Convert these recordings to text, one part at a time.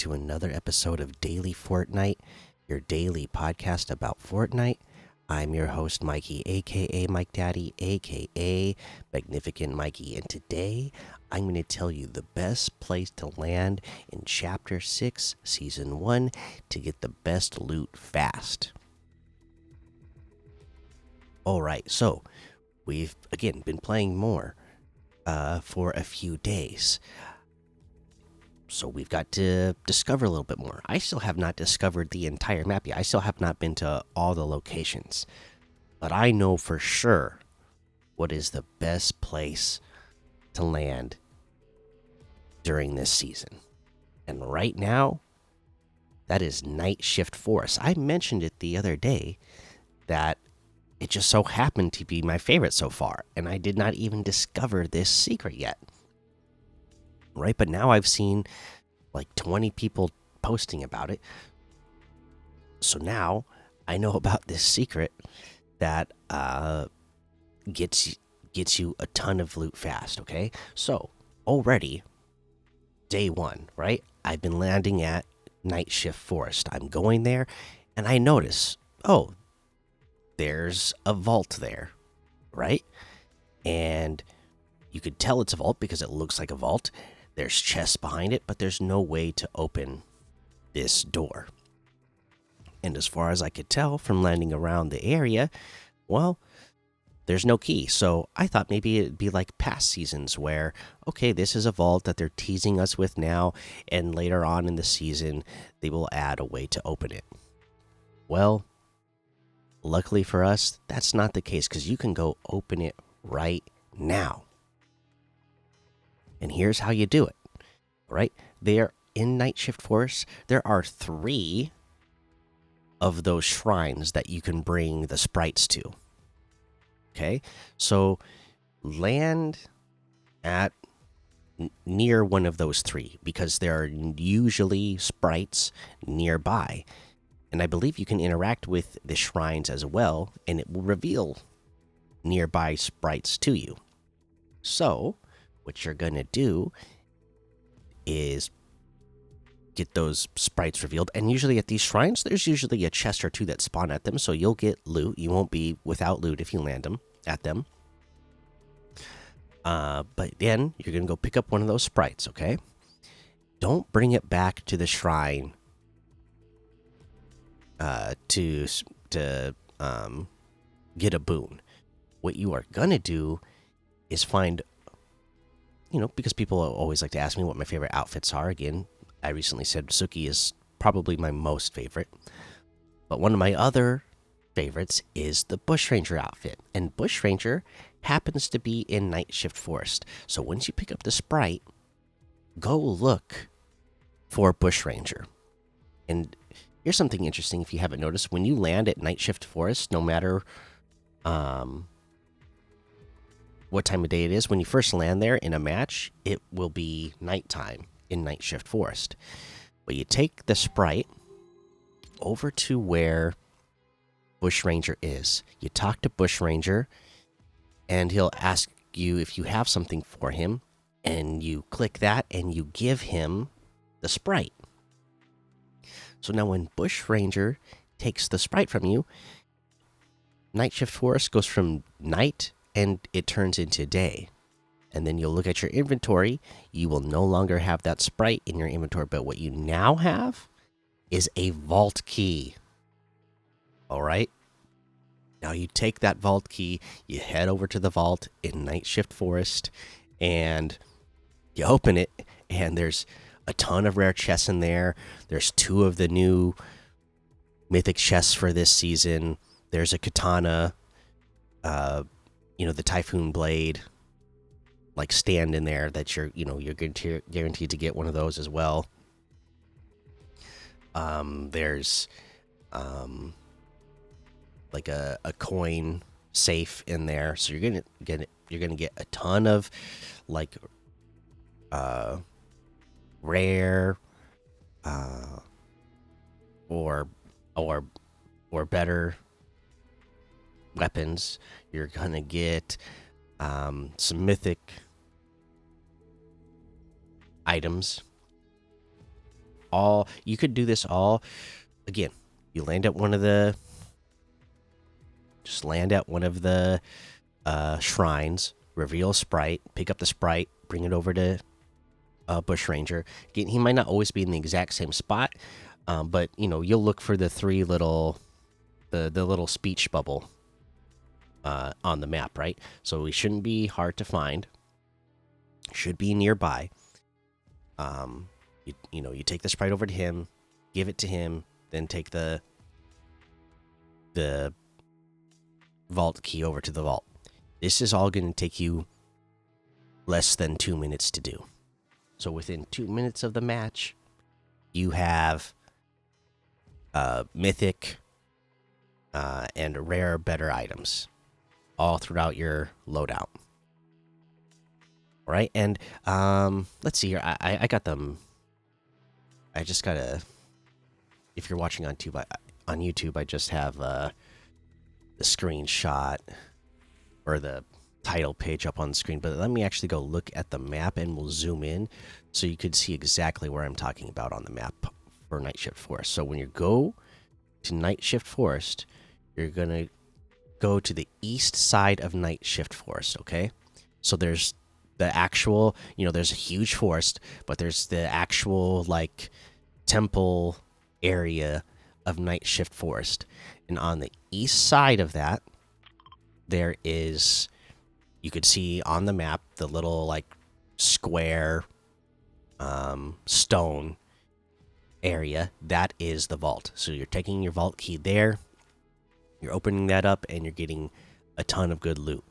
to another episode of Daily Fortnite, your daily podcast about Fortnite. I'm your host, Mikey, aka Mike Daddy, aka Magnificent Mikey, and today I'm going to tell you the best place to land in Chapter 6, Season 1 to get the best loot fast. Alright, so we've again been playing more for a few days. So we've got to discover a little bit more. I still have not discovered the entire map yet. I still have not been to all the locations. But I know for sure what is the best place to land during this season. And right now, that is Night Shift Forest. I mentioned it the other day that it just so happened to be my favorite so far. And I did not even discover this secret yet. Right, but now I've seen like 20 people posting about it. So now I know about this secret that gets you a ton of loot fast, okay? So, already day 1, right? I've been landing at Night Shift Forest. I'm going there and I notice, oh, there's a vault there, right? And you could tell it's a vault because it looks like a vault. There's chests behind it, but there's no way to open this door. And as far as I could tell from landing around the area, well, there's no key. So I thought maybe it'd be like past seasons where, okay, this is a vault that they're teasing us with now, and later on in the season, they will add a way to open it. Well, luckily for us, that's not the case because you can go open it right now. And here's how you do it, right? There in Night Shift Forest, there are 3 of those shrines that you can bring the sprites to. Okay, so land at near one of those 3 because there are usually sprites nearby. And I believe you can interact with the shrines as well, and it will reveal nearby sprites to you. So what you're gonna do is get those sprites revealed, and usually at these shrines there's usually a chest or 2 that spawn at them, so you'll get loot. You won't be without loot if you land them at them. But then you're gonna go pick up one of those sprites, okay? Don't bring it back to the shrine to get a boon. What you are gonna do is find, because people always like to ask me what my favorite outfits are. Again, I recently said Suki is probably my most favorite. But one of my other favorites is the Bushranger outfit. And Bushranger happens to be in Night Shift Forest. So once you pick up the sprite, go look for Bushranger. And here's something interesting if you haven't noticed. When you land at Night Shift Forest, no matter what time of day it is, when you first land there in a match, it will be nighttime in Night Shift Forest. But you take the sprite over to where Bushranger is. You talk to Bushranger, and he'll ask you if you have something for him, and you click that, and you give him the sprite. So now when Bushranger takes the sprite from you, Night Shift Forest goes from night and it turns into day. And then you'll look at your inventory. You will no longer have that sprite in your inventory, but what you now have is a vault key. All right. Now you take that vault key, you head over to the vault in Night Shift Forest, and you open it, and there's a ton of rare chests in there. There's 2 of the new mythic chests for this season. There's a katana, the Typhoon Blade, like stand in there that you're guaranteed to get one of those as well. There's like a coin safe in there, so you're gonna get a ton of like rare or better weapons. You're gonna get some mythic items all you could do this all again. You land at one of the just land at one of the shrines, reveal a sprite, pick up the sprite, bring it over to Bush Ranger. Again, he might not always be in the exact same spot, but you know you'll look for the three little the little speech bubble on the map, right? So he shouldn't be hard to find. Should be nearby. You know, you take the sprite over to him, give it to him, then take the vault key over to the vault. This is all going to take you less than 2 minutes to do. So within 2 minutes of the match, you have mythic and rare better items all throughout your loadout. All right, and let's see here. I got them. I just gotta. If you're watching on YouTube, I just have the screenshot or the title page up on the screen. But let me actually go look at the map, and we'll zoom in so you could see exactly where I'm talking about on the map for Night Shift Forest. So when you go to Night Shift Forest, you're gonna go to the east side of Night Shift Forest. Okay, so there's the actual, you know, there's a huge forest, but there's the actual like temple area of Night Shift Forest, and on the east side of that, there is, you could see on the map the little like square stone area. That is the vault. So you're taking your vault key there, you're opening that up, and you're getting a ton of good loot.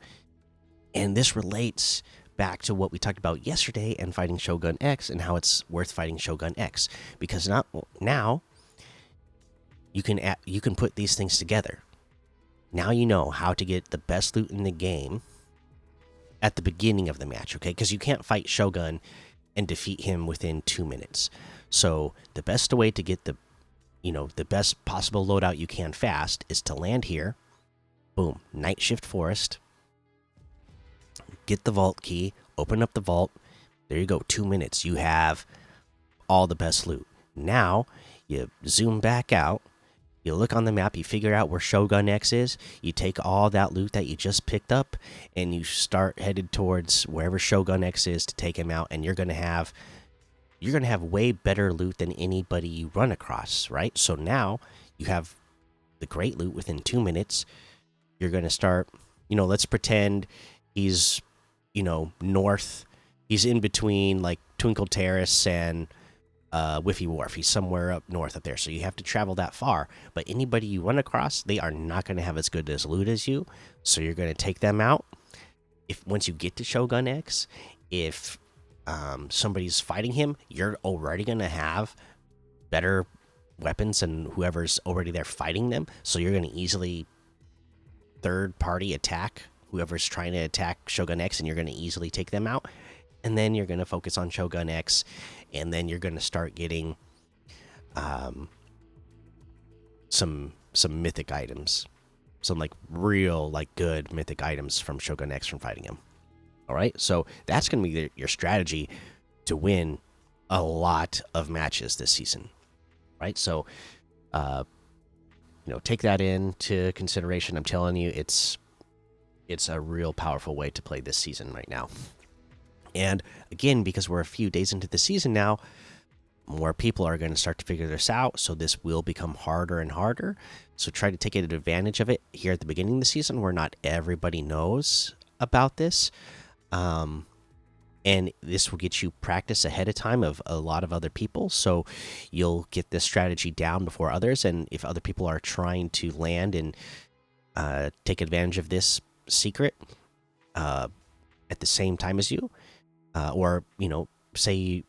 And this relates back to what we talked about yesterday and fighting Shogun X, and how it's worth fighting Shogun X, because now you can put these things together. Now you know how to get the best loot in the game at the beginning of the match, okay? Because you can't fight Shogun and defeat him within 2 minutes. So the best way to get the best possible loadout you can fast is to land here. Boom, Night Shift Forest. Get the vault key, open up the vault. There you go, 2 minutes. You have all the best loot. Now, you zoom back out. You look on the map, you figure out where Shogun X is. You take all that loot that you just picked up, and you start headed towards wherever Shogun X is to take him out. And you're gonna have way better loot than anybody you run across, right? So now you have the great loot within 2 minutes. You're gonna start. Let's pretend he's north. He's in between like Twinkle Terrace and Whiffy Wharf. He's somewhere up north up there, so you have to travel that far. But anybody you run across, they are not going to have as good as loot as you, so you're going to take them out. If once you get to Shogun X, if somebody's fighting him, you're already going to have better weapons than whoever's already there fighting them, so you're going to easily third party attack whoever's trying to attack Shogun X, and you're going to easily take them out. And then you're going to focus on Shogun X, and then you're going to start getting some mythic items, some like real like good mythic items from Shogun X from fighting him. All right, so that's going to be your strategy to win a lot of matches this season, right? So, take that into consideration. I'm telling you, it's a real powerful way to play this season right now. And again, because we're a few days into the season now, more people are going to start to figure this out. So this will become harder and harder. So try to take advantage of it here at the beginning of the season, where not everybody knows about this. And this will get you practice ahead of time of a lot of other people. So you'll get this strategy down before others. And if other people are trying to land and take advantage of this secret at the same time as you, or say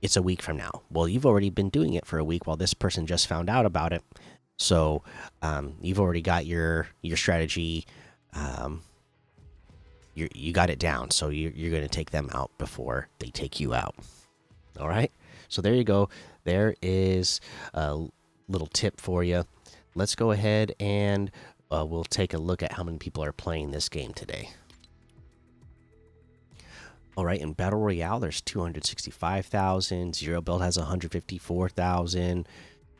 it's a week from now, well, you've already been doing it for a week while this person just found out about it. So you've already got your strategy, you got it down, so you're going to take them out before they take you out. All right, so there you go. There is a little tip for you. Let's go ahead and we'll take a look at how many people are playing this game today. All right, in Battle Royale, there's 265,000. Zero build has 154,000.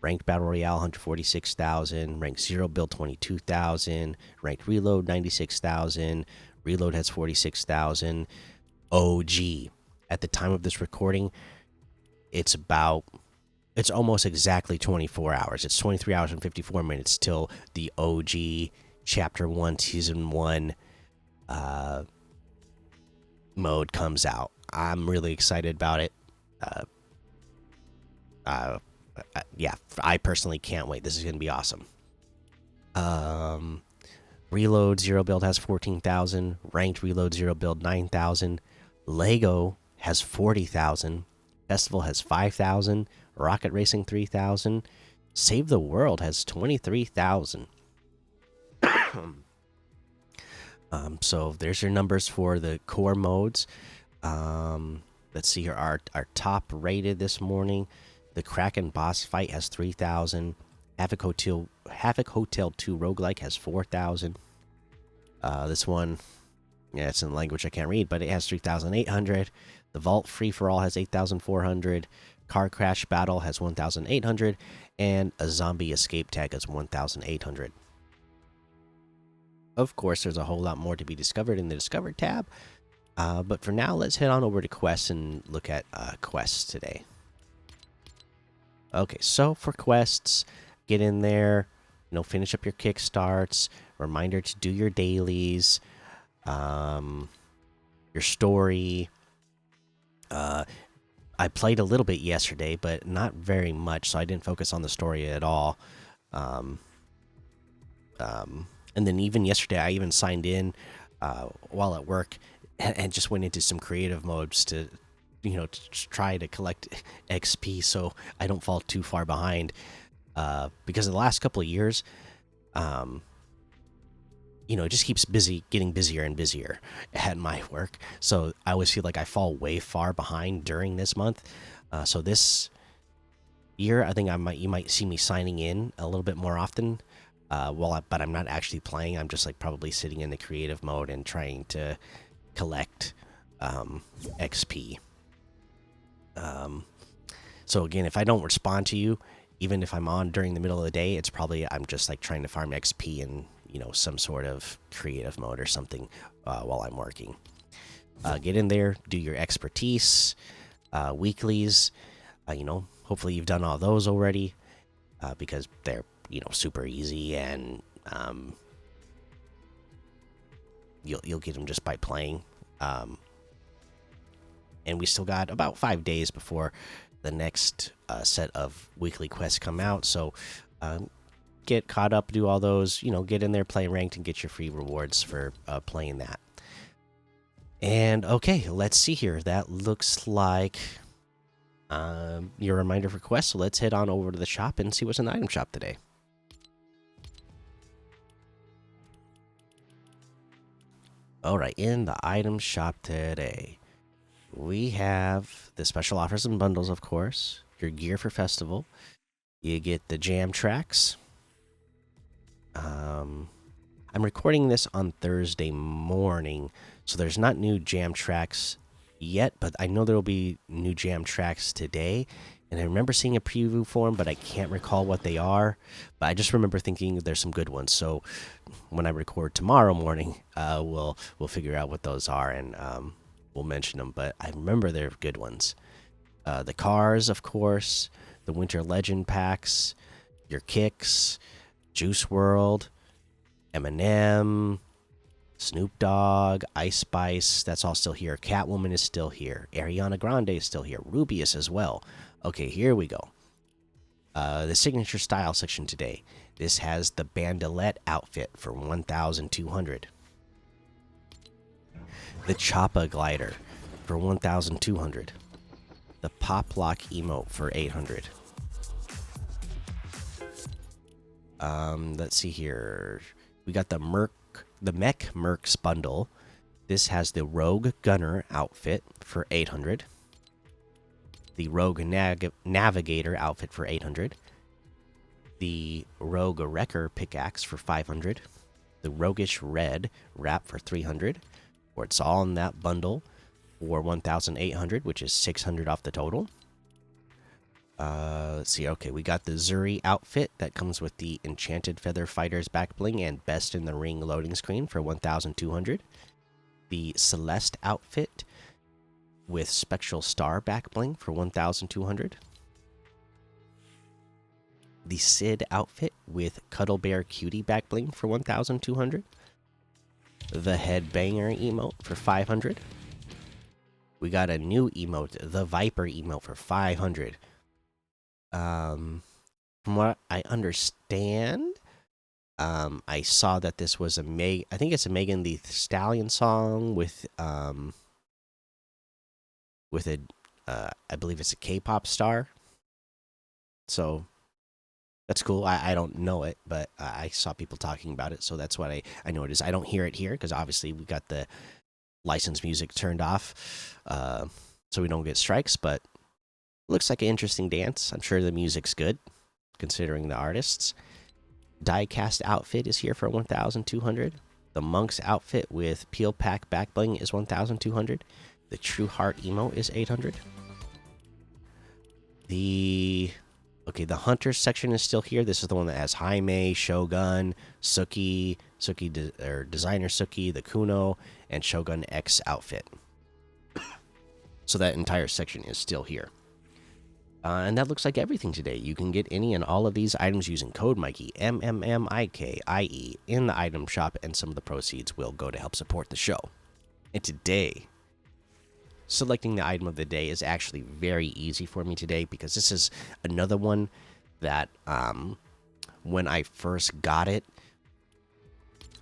Ranked Battle Royale, 146,000. Ranked Zero build, 22,000. Ranked Reload, 96,000. Reload has 46,000. OG. At the time of this recording, it's almost exactly 24 hours. It's 23 hours and 54 minutes till the OG Chapter 1, Season 1 mode comes out. I'm really excited about it. Uh, uh, yeah, I personally can't wait. This is going to be awesome. Reload Zero build has 14,000. Ranked Reload Zero build 9,000. Lego has 40,000. Festival has 5,000. Rocket Racing 3,000. Save the World has 23,000. So there's your numbers for the core modes. Let's see here. Our top rated this morning. The Kraken boss fight has 3,000. Havoc Hotel 2 roguelike has 4,000. This one, yeah, it's in a language I can't read, but it has 3,800. The Vault Free for All has 8,400. Car Crash Battle has 1,800. And a Zombie Escape Tag has 1,800. Of course, there's a whole lot more to be discovered in the Discover tab. But for now, let's head on over to quests and look at quests today. Okay, so for quests, get in there, finish up your kickstarts. Reminder to do your dailies, your story. I played a little bit yesterday, but not very much, so I didn't focus on the story at all. And then even yesterday, I even signed in while at work and just went into some creative modes to, to try to collect XP so I don't fall too far behind. Because in the last couple of years, it just keeps getting busier and busier at my work. So I always feel like I fall way far behind during this month. So this year, I think you might see me signing in a little bit more often. But I'm not actually playing. I'm just like probably sitting in the creative mode and trying to collect XP. So again, if I don't respond to you, even if I'm on during the middle of the day, it's probably I'm just like trying to farm XP in some sort of creative mode or something while I'm working. Get in there, do your expertise, weeklies. Hopefully you've done all those already because they're super easy, and you'll get them just by playing. And we still got about 5 days before the next set of weekly quests come out, so get caught up, do all those, get in there, play ranked, and get your free rewards for playing that. And okay, let's see here. That looks like your reminder for quests, so let's head on over to the shop and see what's in the item shop today. All right, in the item shop today, we have the special offers and bundles, of course. Your gear for festival. You get the jam tracks. I'm recording this on Thursday morning, so there's not new jam tracks yet, but I know there will be new jam tracks today. And I remember seeing a preview for them, but I can't recall what they are. But I just remember thinking there's some good ones. So when I record tomorrow morning, we'll figure out what those are, and we'll mention them. But I remember they're good ones. The cars, of course, the Winter Legend packs, your kicks, Juice World, Eminem, Snoop Dogg, Ice Spice. That's all still here. Catwoman is still here. Ariana Grande is still here. Rubius as well. Okay, here we go. The signature style section today. This has the bandolette outfit for 1,200. The Choppa glider for 1,200. The pop lock emote for 800. Let's see here. We got the Mech Mercs bundle. This has the Rogue Gunner outfit for 800. The Rogue Navigator outfit for 800. The Rogue Wrecker pickaxe for 500. The Roguish Red wrap for 300. Or it's all in that bundle. for 1,800, which is 600 off the total. Let's see. Okay, we got the Zuri outfit that comes with the Enchanted Feather Fighters back bling and Best in the Ring loading screen for 1,200. The Celeste outfit with Spectral Star back bling for 1,200. The Sid outfit with Cuddle Bear Cutie back bling for 1,200. The Headbanger emote for 500. We got a new emote, the Viper emote for 500. From what I understand, I saw that this was I think it's a Megan Thee Stallion song with a I believe it's a K-pop star. So that's cool. I don't know it, but I saw people talking about it, so that's what I know it is. I don't hear it here because obviously we got the licensed music turned off, so we don't get strikes. But looks like an interesting dance. I'm sure the music's good, considering the artists. Diecast outfit is here for 1,200. The Monk's outfit with Peel Pack back bling is 1,200. The True Heart emote is 800. The Hunters section is still here. This is the one that has Jaime, Shogun, Suki, Designer Suki, the Kuno, and Shogun X outfit. So that entire section is still here. And that looks like everything today. You can get any and all of these items using code Mikey, MMMIKIE, in the item shop, and some of the proceeds will go to help support the show. And today, selecting the item of the day is actually very easy for me today because this is another one that when I first got it,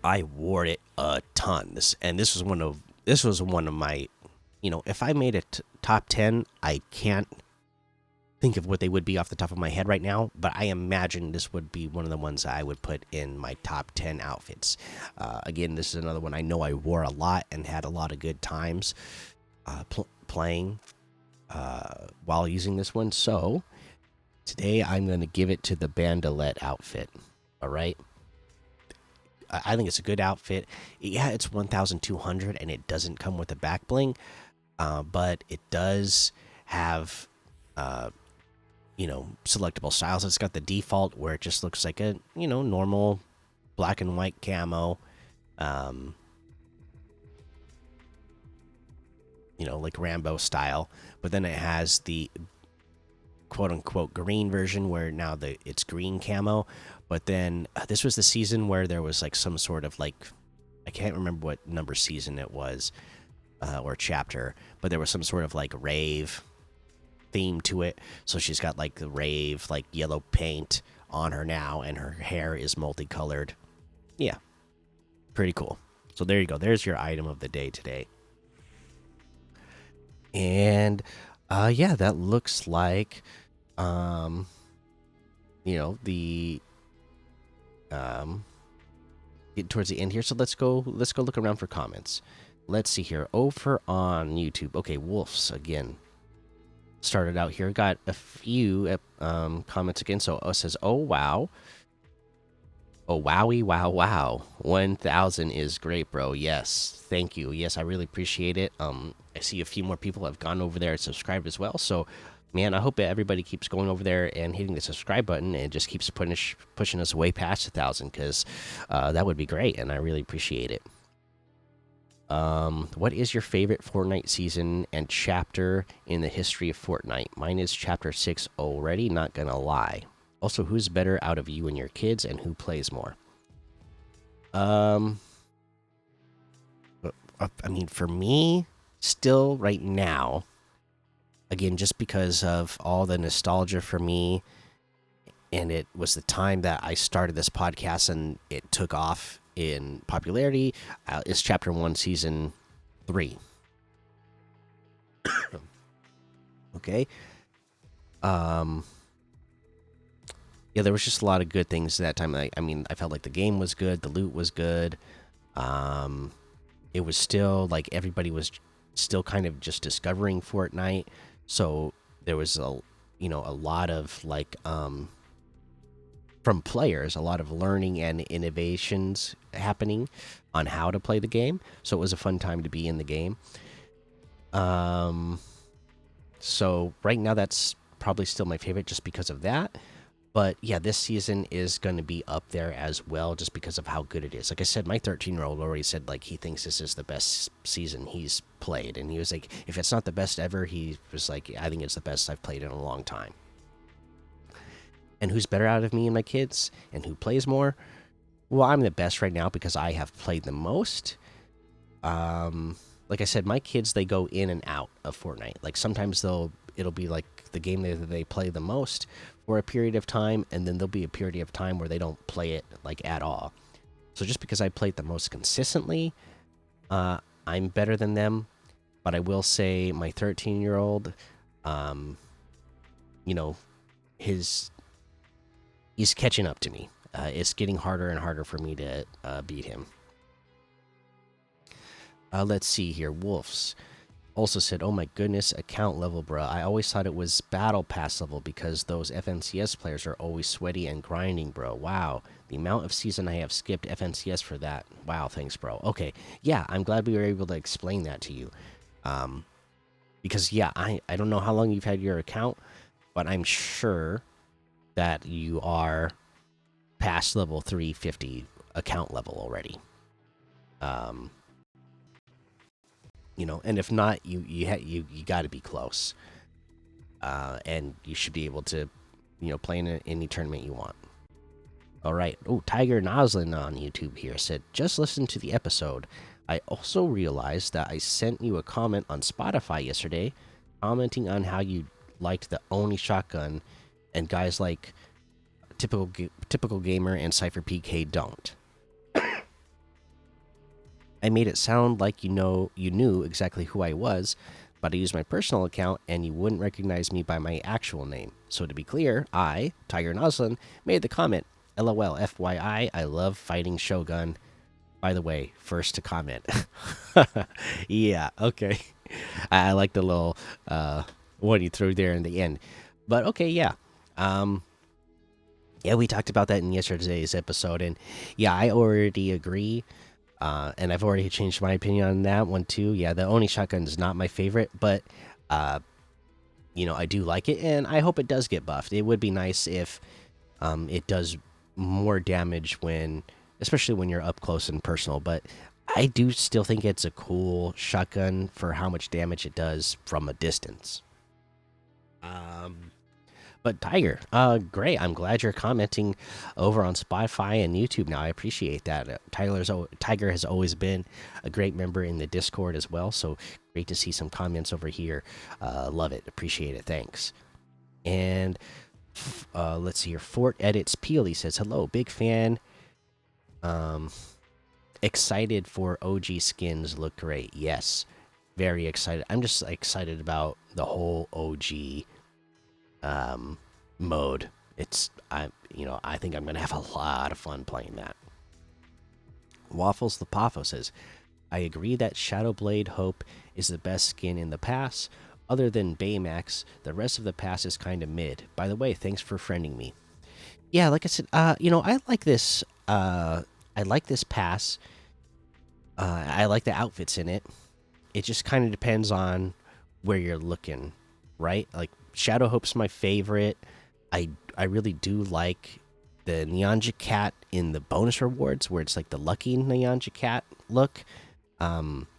I wore it a ton. This was one of my, if I made a top 10, I can't think of what they would be off the top of my head right now, but I imagine this would be one of the ones I would put in my top 10 outfits. Again, this is another one I know I wore a lot and had a lot of good times playing while using this one. So today I'm going to give it to the Bandolette outfit. All right. I think it's a good outfit. Yeah, it's 1,200 and it doesn't come with a back bling, but it does have selectable styles. It's got the default where it just looks like a normal black and white camo, like Rambo style, but then it has the quote unquote green version where now it's green camo. But then this was the season where there was like some sort of like, I can't remember what number season it was or chapter, but there was some sort of like rave theme to it. So she's got like the rave, like yellow paint on her now, and her hair is multicolored. Yeah, pretty cool. So there you go. There's your item of the day today. And yeah, that looks like the get towards the end here. So let's go look around for comments. Let's see here. Over on YouTube. Okay, Wolves again started out here. Got a few comments again. So it says, "Oh wow, oh wowie, wow, 1,000 is great, bro." Yes, thank you. Yes, I really appreciate it. I see a few more people have gone over there and subscribed as well. So, man, I hope that everybody keeps going over there and hitting the subscribe button and just keeps pushing us way past 1,000 because that would be great, and I really appreciate it. What is your favorite Fortnite season and chapter in the history of Fortnite? Mine is chapter 6 already, not gonna lie. Also, who's better out of you and your kids, and who plays more? I mean, for me, still right now, again, just because of all the nostalgia for me, and it was the time that I started this podcast and it took off in popularity, is chapter 1 season 3. Okay. Yeah, there was just a lot of good things that time. I mean, I felt like the game was good, the loot was good. It was still like everybody was still kind of just discovering Fortnite, so there was a lot of like from players, a lot of learning and innovations happening on how to play the game. So it was a fun time to be in the game. Um, so right now that's probably still my favorite just because of that. But yeah, this season is going to be up there as well just because of how good it is. Like I said, my 13-year-old already said like he thinks this is the best season he's played, and he was like, if it's not the best ever, he was like, I think it's the best I've played in a long time. And who's better out of me and my kids, and who plays more? Well, I'm the best right now because I have played the most. Like I said, my kids, they go in and out of Fortnite. Like sometimes it'll be like the game that they play the most for a period of time, and then there'll be a period of time where they don't play it like at all. So just because I played the most consistently, I'm better than them. But I will say my 13-year-old, um, you know, his he's catching up to me. It's getting harder and harder for me to beat him. Let's see here. Wolves also said, "Oh my goodness, account level, bruh. I always thought it was battle pass level because those FNCS players are always sweaty and grinding, bro. Wow, the amount of season I have skipped FNCS for that. Wow, thanks, bro. Okay, yeah, I'm glad we were able to explain that to you. Um, because yeah, I don't know how long you've had your account, but I'm sure that you are past level 350 account level already. Um, and if not, you got to be close, and you should be able to, play in any tournament you want. All right. Oh, Tiger Noslin on YouTube here said, just listen to the episode. I also realized that I sent you a comment on Spotify yesterday, commenting on how you liked the Oni shotgun, and guys like typical gamer and Cypher PK don't. I made it sound like you knew exactly who I was, but I used my personal account and you wouldn't recognize me by my actual name. So to be clear, I, Tiger Noslin, made the comment. LOL, FYI, I love fighting Shogun. By the way, first to comment. Yeah, okay. I like the little one you threw there in the end. But okay, yeah. Um, yeah, we talked about that in yesterday's episode, and yeah, I already agree. And I've already changed my opinion on that one too. Yeah, the Oni shotgun is not my favorite, but uh, I do like it, and I hope it does get buffed. It would be nice if it does more damage especially when you're up close and personal. But I do still think it's a cool shotgun for how much damage it does from a distance. But Tiger, great. I'm glad you're commenting over on Spotify and YouTube now. I appreciate that. Tiger has always been a great member in the Discord as well. So great to see some comments over here. Love it. Appreciate it. Thanks. And let's see here. Fort Edits Peely says, hello, big fan. Excited for OG skins. Look great. Yes. Very excited. I'm just excited about the whole OG mode. I think I'm gonna have a lot of fun playing that. Waffles the Poffo says, I agree that Shadowblade Hope is the best skin in the pass. Other than Baymax, the rest of the pass is kind of mid. By the way, thanks for friending me. Yeah, like I said, I like this. I like this pass. I like the outfits in it. It just kind of depends on where you're looking, right? Like Shadow Hope's my favorite. I really do like the Neonja Cat in the bonus rewards, where it's like the lucky Neonja Cat look.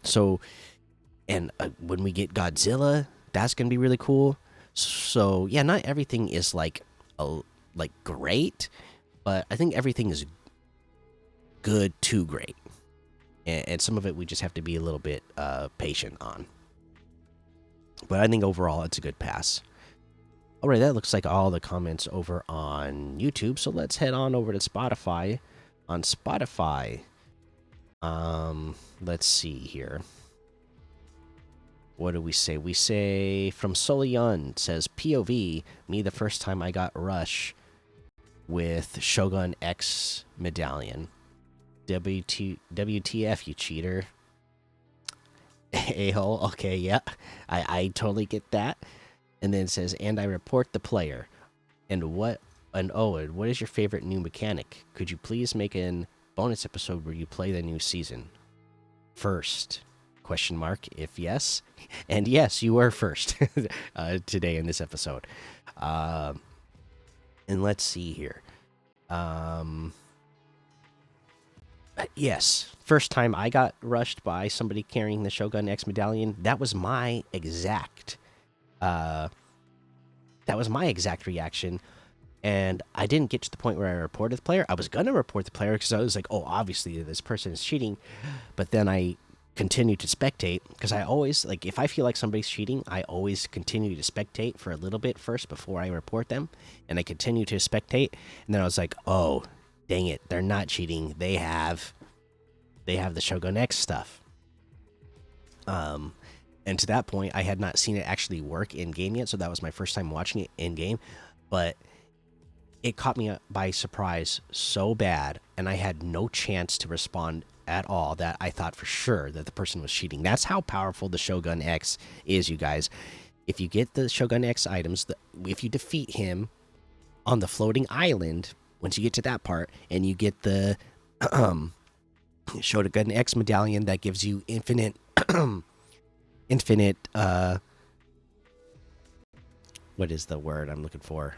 So, and when we get Godzilla, that's gonna be really cool. So yeah, not everything is like great, but I think everything is good to great, and some of it we just have to be a little bit patient on. But I think overall it's a good pass. All right, that looks like all the comments over on YouTube. So let's head on over to Spotify. On Spotify, let's see here. What do we say? We say from Solion says POV, me the first time I got Rush with Shogun X medallion. WTF, you cheater. A-hole. Okay, yeah. I totally get that. And then it says, and I report the player. And what is your favorite new mechanic? Could you please make a bonus episode where you play the new season first? Question mark if yes, and yes, you were first today in this episode. And let's see here. Um, yes, first time I got rushed by somebody carrying the Shogun X medallion. Uh, that was my exact reaction. And I didn't get to the point where I reported the player. I was gonna report the player because I was like, "Oh, obviously this person is cheating," but then I continued to spectate because I always like if I feel like somebody's cheating, I always continue to spectate for a little bit first before I report them, and I continue to spectate, and then I was like, "Oh, dang it, they're not cheating. They have the Shogun X stuff." Um, and to that point, I had not seen it actually work in game yet, so that was my first time watching it in game, but it caught me by surprise so bad, and I had no chance to respond at all that I thought for sure that the person was cheating. That's how powerful the Shogun X is, you guys. If you get the Shogun X items, if you defeat him on the floating island, once you get to that part, and you get the Shogun X medallion that gives you infinite, infinite, what is the word I'm looking for?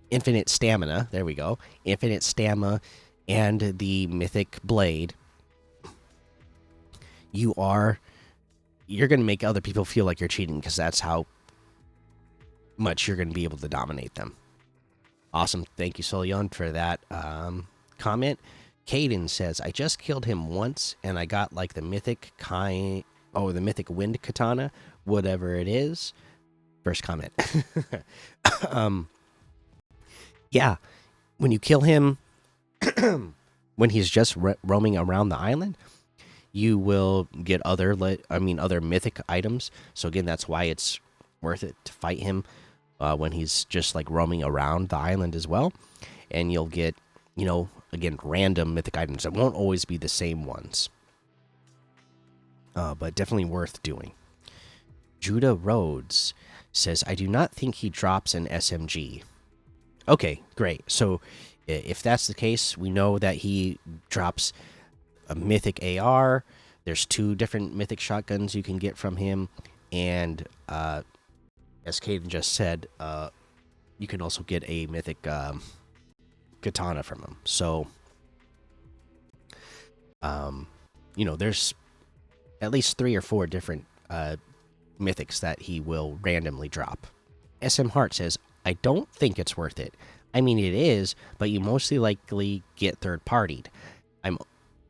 Infinite stamina. There we go. Infinite stamina and the mythic blade. You're going to make other people feel like you're cheating because that's how much you're going to be able to dominate them. Awesome. Thank you, Solion, for that comment. Caden says, I just killed him once and I got like the mythic the mythic wind katana, whatever it is. First comment. Yeah, when you kill him, when he's just roaming around the island, you will get other mythic items. So again, that's why it's worth it to fight him when he's just like roaming around the island as well. And you'll get, again, random mythic items. It won't always be the same ones, but definitely worth doing. Judah Rhodes says, I do not think he drops an SMG. Okay, great. So if that's the case, we know that he drops a mythic AR. There's 2 different mythic shotguns you can get from him. And as Caden just said, you can also get a mythic katana from him. So, there's at least 3 or 4 different mythics that he will randomly drop. SM Hart says, I don't think it's worth it. I mean, it is, but you mostly likely get third-partied. I'm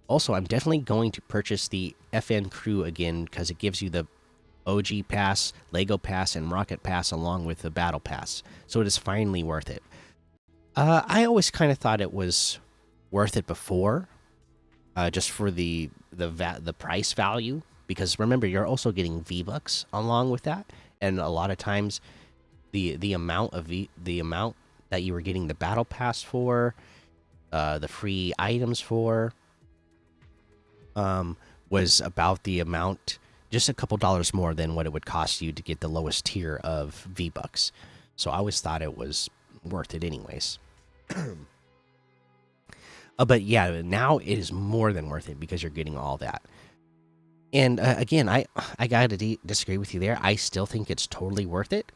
definitely going to purchase the FN Crew again because it gives you the OG Pass, Lego Pass, and Rocket Pass along with the Battle Pass. So it is finally worth it. I always kind of thought it was worth it before, just for the price value. Because remember, you're also getting V-Bucks along with that, and a lot of times the amount that you were getting the battle pass for, the free items for, was about the amount, just a couple dollars more than what it would cost you to get the lowest tier of V-Bucks. So I always thought it was worth it anyways. But yeah, now it is more than worth it because you're getting all that. And again, I gotta disagree with you there. I still think it's totally worth it.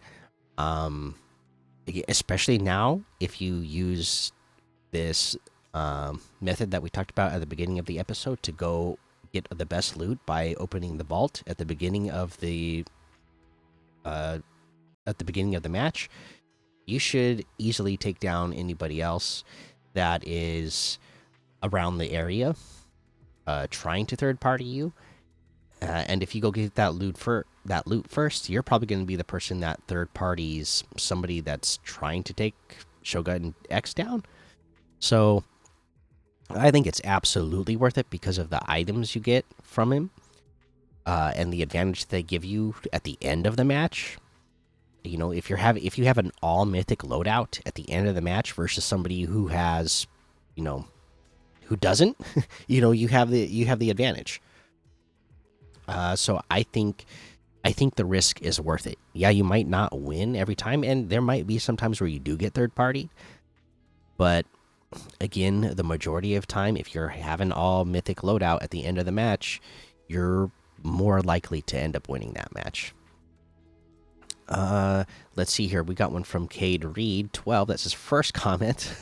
Especially now, if you use this method that we talked about at the beginning of the episode to go get the best loot by opening the vault at the beginning of the match, you should easily take down anybody else that is around the area trying to third party you. And if you go get that loot first, you're probably going to be the person that third parties somebody that's trying to take Shogun X down. So I think it's absolutely worth it because of the items you get from him, and the advantage they give you at the end of the match. If you have an all mythic loadout at the end of the match versus somebody who has, who doesn't, you have the advantage. So I think the risk is worth it. Yeah, you might not win every time, and there might be some times where you do get third party. But again, the majority of time, if you're having all mythic loadout at the end of the match, you're more likely to end up winning that match. Let's see here. We got one from Cade Reed 12. That's his first comment.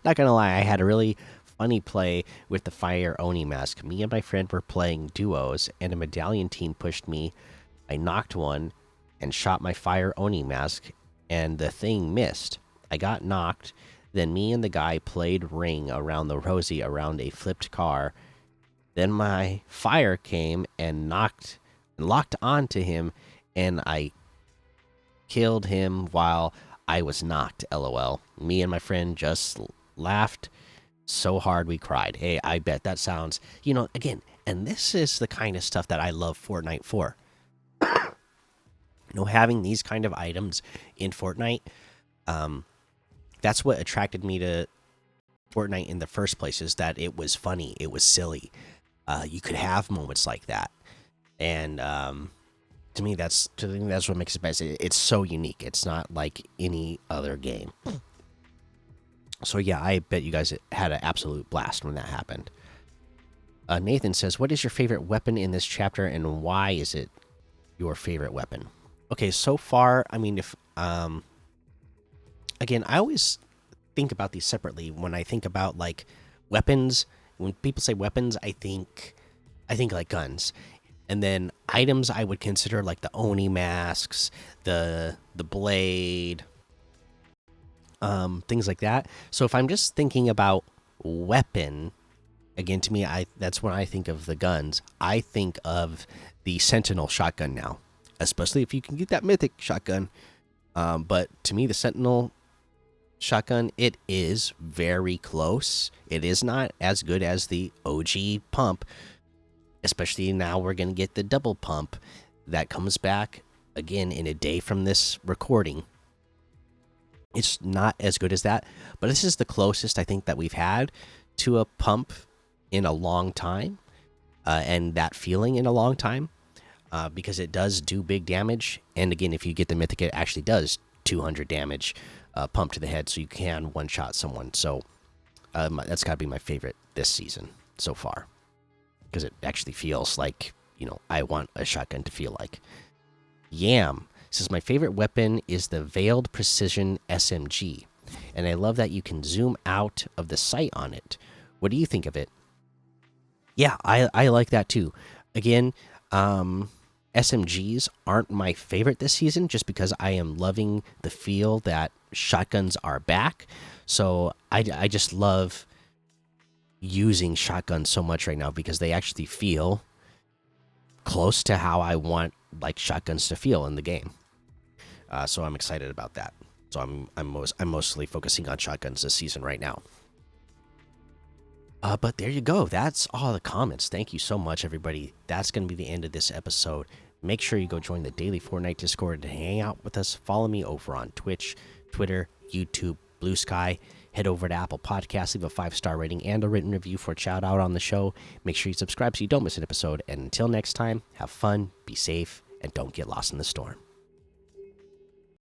Not gonna lie, I had a really funny play with the Fire Oni mask. Me and my friend were playing duos, and a medallion team pushed me. I knocked one and shot my Fire Oni mask, and the thing missed. I got knocked. Then me and the guy played ring around the Rosie around a flipped car. Then my fire came and locked onto him, and I killed him while I was knocked. LOL. Me and my friend just laughed so hard we cried. Hey, I bet that sounds, again, and this is the kind of stuff that I love Fortnite for. Having these kind of items in Fortnite, that's what attracted me to Fortnite in the first place, is that it was funny, it was silly. You could have moments like that, and to me, that's what makes it best. It's so unique. It's not like any other game. So yeah, I bet you guys had an absolute blast when that happened. Nathan says, "What is your favorite weapon in this chapter, and why is it your favorite weapon?" Okay, so far, I mean, if again, I always think about these separately. When I think about like weapons, when people say weapons, I think like guns, and then items I would consider like the Oni masks, the blade, things like that. So if I'm just thinking about weapon, again, to me, that's when I think of the guns. I think of the Sentinel shotgun now, especially if you can get that mythic shotgun. But to me, the Sentinel shotgun, it is very close. It is not as good as the OG pump, especially now we're going to get the double pump that comes back again in a day from this recording. It's not as good as that, but this is the closest I think that we've had to a pump in a long time, and that feeling in a long time, because it does do big damage. And again, if you get the mythic, it actually does 200 damage pump to the head, so you can one-shot someone. So that's got to be my favorite this season so far, because it actually feels like, I want a shotgun to feel like. Yam says, "My favorite weapon is the Veiled Precision SMG, and I love that you can zoom out of the sight on it. What do you think of it?" Yeah, I like that too. Again, SMGs aren't my favorite this season, just because I am loving the feel that shotguns are back. So I just love using shotguns so much right now, because they actually feel close to how I want like shotguns to feel in the game. So I'm excited about that. So I'm mostly focusing on shotguns this season right now. But there you go. That's all the comments. Thank you so much, everybody. That's going to be the end of this episode. Make sure you go join the daily Fortnite Discord and hang out with us. Follow me over on Twitch, Twitter, YouTube, Blue Sky. Head over to Apple Podcasts, leave a 5-star rating and a written review for a shout out on the show. Make sure you subscribe so you don't miss an episode. And until next time, have fun, be safe, and don't get lost in the storm.